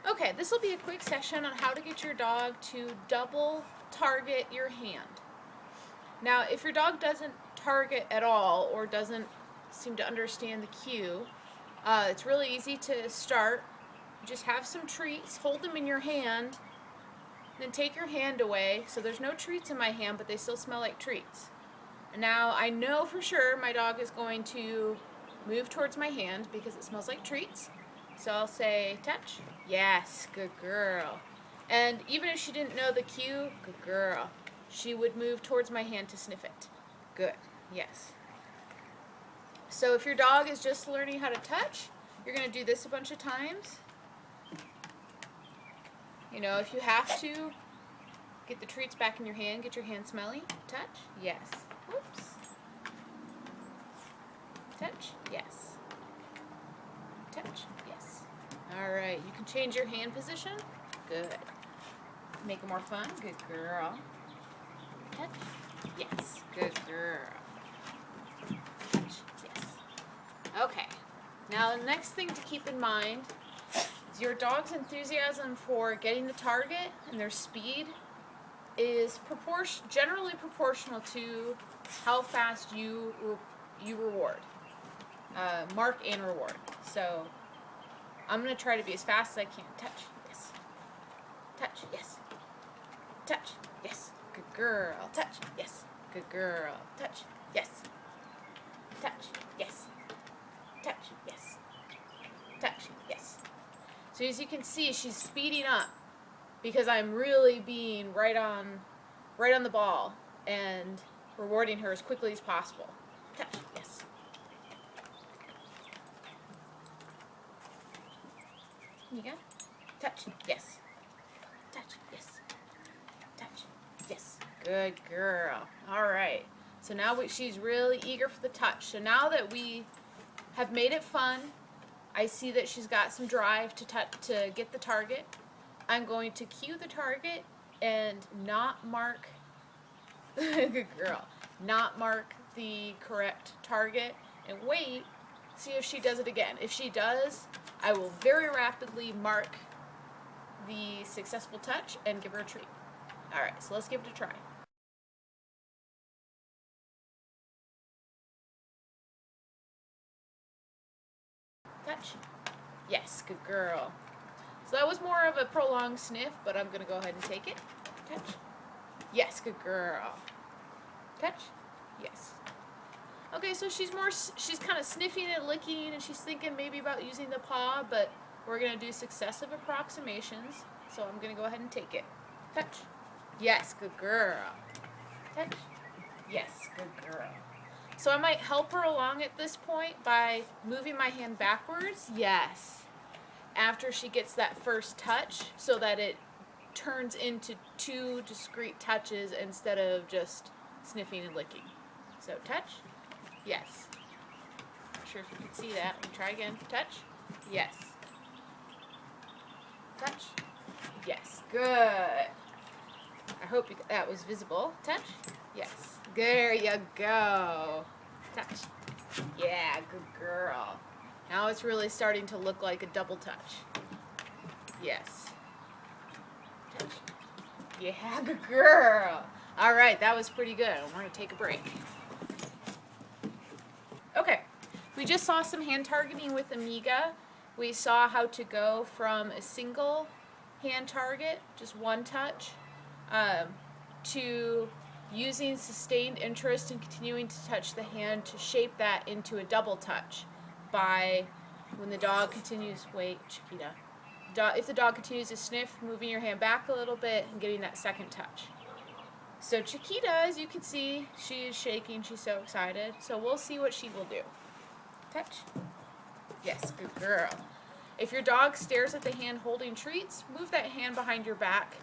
Okay, this will be a quick session on how to get your dog to double target your hand. Now, if your dog doesn't target at all or doesn't seem to understand the cue, it's really easy to start. Just have some treats, hold them in your hand, then take your hand away. So there's no treats in my hand, but they still smell like treats. And now I know for sure my dog is going to move towards my hand because it smells like treats. So I'll say, touch. Yes, good girl. And even if she didn't know the cue, good girl, she would move towards my hand to sniff it. Good, yes. So if your dog is just learning how to touch, you're going to do this a bunch of times. You know, if you have to get the treats back in your hand, get your hand smelly, touch, yes. Whoops. Touch, yes. Touch, yes. All right, you can change your hand position. Good. Make it more fun. Good girl. Touch, yes. Good girl. Touch, yes. Okay. Now the next thing to keep in mind is your dog's enthusiasm for getting the target and their speed is generally proportional to how fast you reward. Mark and reward. So I'm going to try to be as fast as I can. Touch, yes. Touch, yes. Touch, yes. Good girl. Touch, yes. Good girl. Touch, yes. Touch, yes. Touch, yes. Touch, yes. So as you can see, she's speeding up because I'm really being right on the ball and rewarding her as quickly as possible. Touch, yes. You go. Touch, yes. Touch, yes. Touch, yes. Good girl. All right. So now she's really eager for the touch. So now that we have made it fun, I see that she's got some drive to get the target. I'm going to cue the target and not mark, good girl, not mark the correct target and wait, see if she does it again. If she does, I will very rapidly mark the successful touch and give her a treat. All right, so let's give it a try. Touch. Yes, good girl. So that was more of a prolonged sniff, but I'm going to go ahead and take it. Touch. Yes, good girl. Touch. Yes. Okay, so she's kind of sniffing and licking, and she's thinking maybe about using the paw, but we're going to do successive approximations. So I'm going to go ahead and take it. Touch. Yes, good girl. Touch. Yes, good girl. So I might help her along at this point by moving my hand backwards. Yes. After she gets that first touch so that it turns into 2 discrete touches instead of just sniffing and licking. So touch. Yes. Not sure if you can see that. Let me try again. Touch. Yes. Touch. Yes. Good. I hope that was visible. Touch. Yes. There you go. Touch. Yeah, good girl. Now it's really starting to look like a double touch. Yes. Touch. Yeah, good girl. All right, that was pretty good. We're going to take a break. Okay, we just saw some hand targeting with Amiga. We saw how to go from a single hand target, just one touch, to using sustained interest and continuing to touch the hand to shape that into a double touch by when the dog continues, wait, Chiquita. If the dog continues to sniff, moving your hand back a little bit and getting that second touch. So Chiquita, as you can see, she is shaking. She's so excited. So we'll see what she will do. Touch. Yes, good girl. If your dog stares at the hand holding treats, move that hand behind your back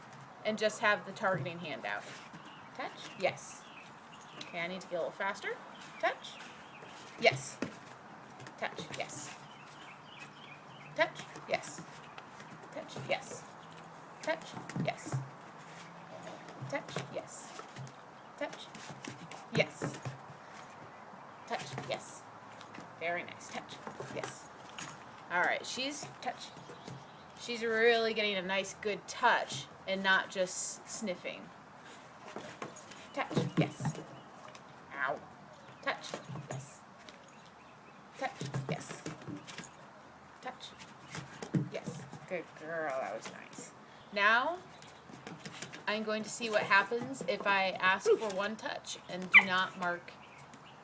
and just have the targeting hand out. Touch. Yes. Okay, I need to get a little faster. Touch. Yes. Touch. Yes. Touch. Yes. Touch. Yes. Touch. Yes. Touch. Yes. Touch. Yes. Touch. Yes. Very nice. Touch. Yes. All right. She's touch. She's really getting a nice, good touch and not just sniffing. Touch, yes. Ow. Touch, yes. Touch, yes. Touch, yes. Good girl, that was nice. Now, I'm going to see what happens if I ask for one touch and do not mark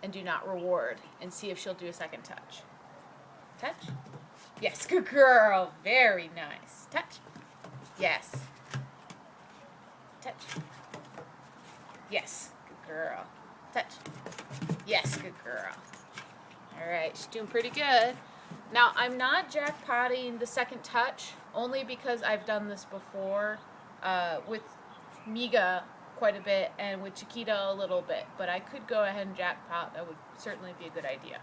and do not reward, and see if she'll do a second touch. Touch? Yes, good girl. Very nice. Touch? Yes. Touch? Yes, good girl. Touch? Yes, good girl. All right, she's doing pretty good. Now, I'm not jackpotting the second touch, only because I've done this before with Miga quite a bit and with Chiquita a little bit, but I could go ahead and jackpot. That would certainly be a good idea.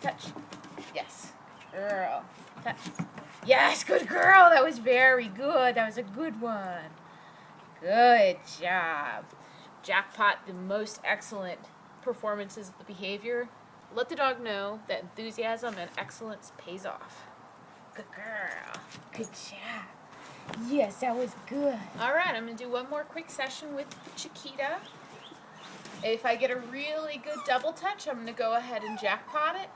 Touch. Yes. Girl. Touch. Yes, good girl. That was very good. That was a good one. Good job. Jackpot the most excellent performances of the behavior. Let the dog know that enthusiasm and excellence pays off. Good girl. Good job. Yes, that was good. All right, I'm going to do one more quick session with Chiquita. If I get a really good double touch, I'm going to go ahead and jackpot it.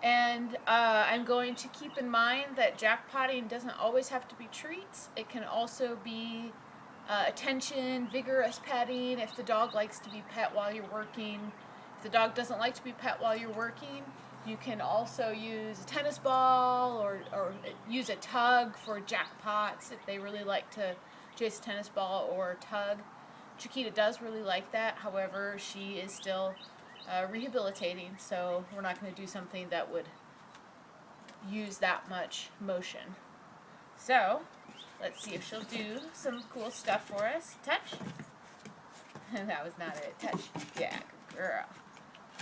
And I'm going to keep in mind that jackpotting doesn't always have to be treats. It can also be attention, vigorous petting, if the dog likes to be pet while you're working. If the dog doesn't like to be pet while you're working, you can also use a tennis ball or use a tug for jackpots if they really like to chase a tennis ball or tug. Chiquita does really like that. However, she is still rehabilitating, so we're not going to do something that would use that much motion. So, let's see if she'll do some cool stuff for us. Touch. That was not it. Touch. Yeah, good girl.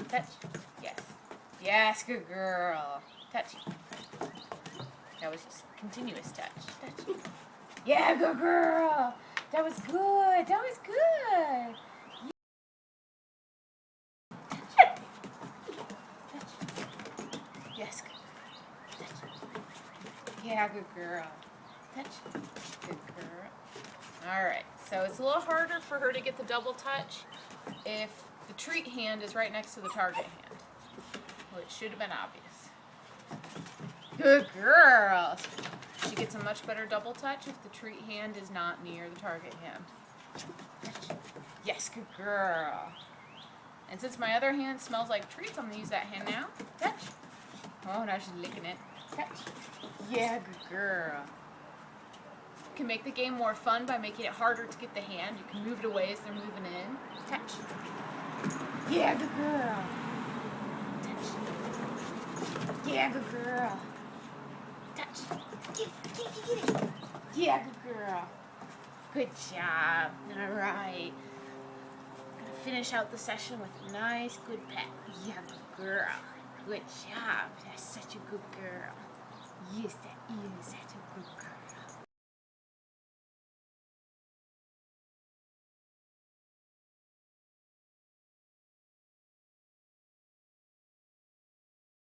Touch. Yes. Yes, good girl. Touch. That was just continuous touch. Touch. Yeah, good girl. That was good. That was good. Touch. Touch. Yes, good. Touch. Yeah, good girl. Touch. Good girl. All right. So it's a little harder for her to get the double touch if the treat hand is right next to the target hand. Well, it should have been obvious. Good girl. She gets a much better double touch if the treat hand is not near the target hand. Yes, good girl. And since my other hand smells like treats, I'm going to use that hand now. Touch. Oh, now she's licking it. Touch. Yeah, good girl. You can make the game more fun by making it harder to get the hand. You can move it away as they're moving in. Touch. Yeah, good girl. Yeah, good girl. Touch. Get it. Yeah, good girl. Good job. All right. I'm going to finish out the session with a nice, good pet. Yeah, good girl. Good job. That's such a good girl. Yes, that is such a good girl.